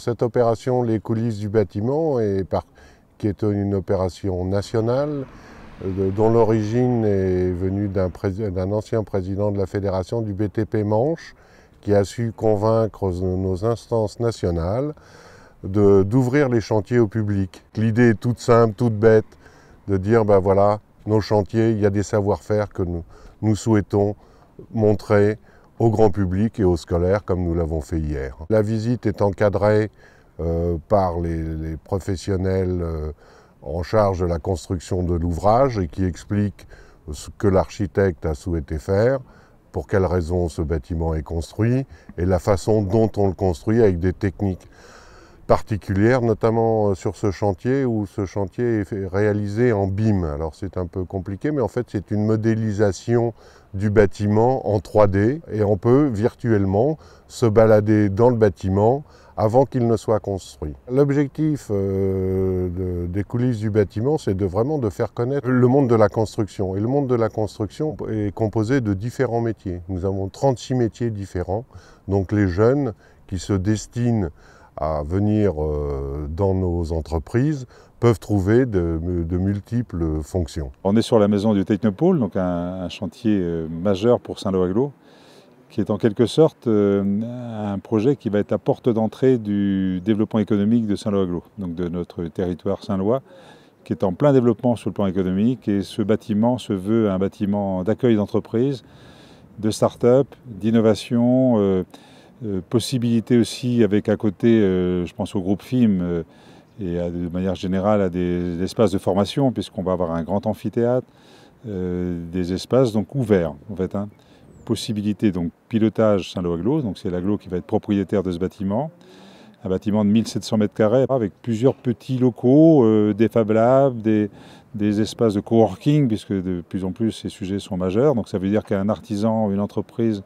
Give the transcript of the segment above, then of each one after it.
cette opération Les coulisses du bâtiment, qui est une opération nationale, dont l'origine est venue d'un ancien président de la fédération du BTP Manche, qui a su convaincre nos instances nationales d'ouvrir les chantiers au public. L'idée est toute simple, toute bête, de dire, ben voilà, nos chantiers, il y a des savoir-faire que nous souhaitons montrer au grand public et aux scolaires, comme nous l'avons fait hier. La visite est encadrée par les professionnels en charge de la construction de l'ouvrage et qui expliquent ce que l'architecte a souhaité faire, pour quelles raisons ce bâtiment est construit et la façon dont on le construit avec des techniques particulières, notamment sur ce chantier où ce chantier est réalisé en BIM. Alors c'est un peu compliqué, mais en fait c'est une modélisation du bâtiment en 3D et on peut virtuellement se balader dans le bâtiment avant qu'il ne soit construit. L'objectif des coulisses du bâtiment, c'est vraiment de faire connaître le monde de la construction. Et le monde de la construction est composé de différents métiers. Nous avons 36 métiers différents, donc les jeunes qui se destinent à venir dans nos entreprises peuvent trouver de multiples fonctions. On est sur la maison du Technopôle, donc un chantier majeur pour Saint-Lô-Aglo, qui est en quelque sorte un projet qui va être la porte d'entrée du développement économique de Saint-Lô-Aglo, donc de notre territoire saint-lois, qui est en plein développement sur le plan économique. Et ce bâtiment se veut un bâtiment d'accueil d'entreprises, de start-up, d'innovation, possibilité aussi avec à côté, je pense au groupe FIM et de manière générale à des espaces de formation, puisqu'on va avoir un grand amphithéâtre, des espaces donc ouverts en fait. Possibilité donc pilotage Saint-Lô-Aglo, donc c'est l'Aglo qui va être propriétaire de ce bâtiment. Un bâtiment de 1700 m² avec plusieurs petits locaux, des Fab Labs, des espaces de coworking, puisque de plus en plus ces sujets sont majeurs. Donc ça veut dire qu'un artisan, une entreprise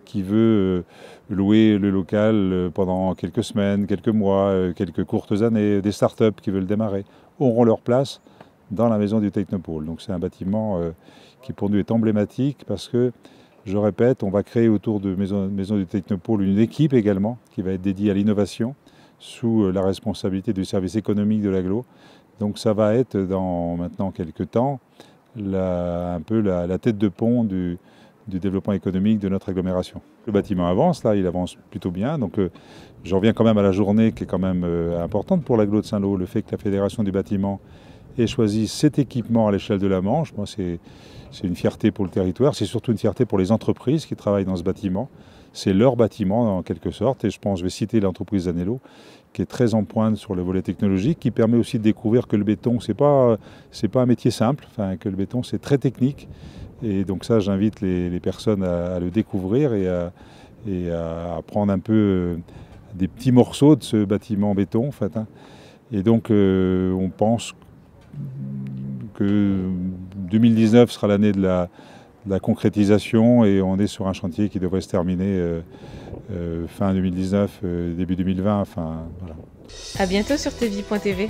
qui veut louer le local pendant quelques semaines, quelques mois, quelques courtes années, des startups qui veulent démarrer, auront leur place dans la maison du Technopôle. Donc c'est un bâtiment qui pour nous est emblématique parce que, je répète, on va créer autour de maison du Technopôle une équipe également qui va être dédiée à l'innovation sous la responsabilité du service économique de l'Aglo. Donc ça va être dans maintenant quelques temps un peu la tête de pont du développement économique de notre agglomération. Le bâtiment avance, là, il avance plutôt bien. Donc je reviens quand même à la journée qui est quand même importante pour l'Aglo de Saint-Lô. Le fait que la Fédération du bâtiment ait choisi cet équipement à l'échelle de la Manche, moi c'est une fierté pour le territoire, c'est surtout une fierté pour les entreprises qui travaillent dans ce bâtiment. C'est leur bâtiment en quelque sorte, et je vais citer l'entreprise Zanello, qui est très en pointe sur le volet technologique, qui permet aussi de découvrir que le béton, c'est pas un métier simple, enfin, que le béton c'est très technique. Et donc ça, j'invite les personnes à le découvrir et à prendre un peu des petits morceaux de ce bâtiment en béton, en fait. Et donc on pense que 2019 sera l'année de la concrétisation et on est sur un chantier qui devrait se terminer fin 2019, début 2020. Enfin, voilà. À bientôt sur tvi.tv.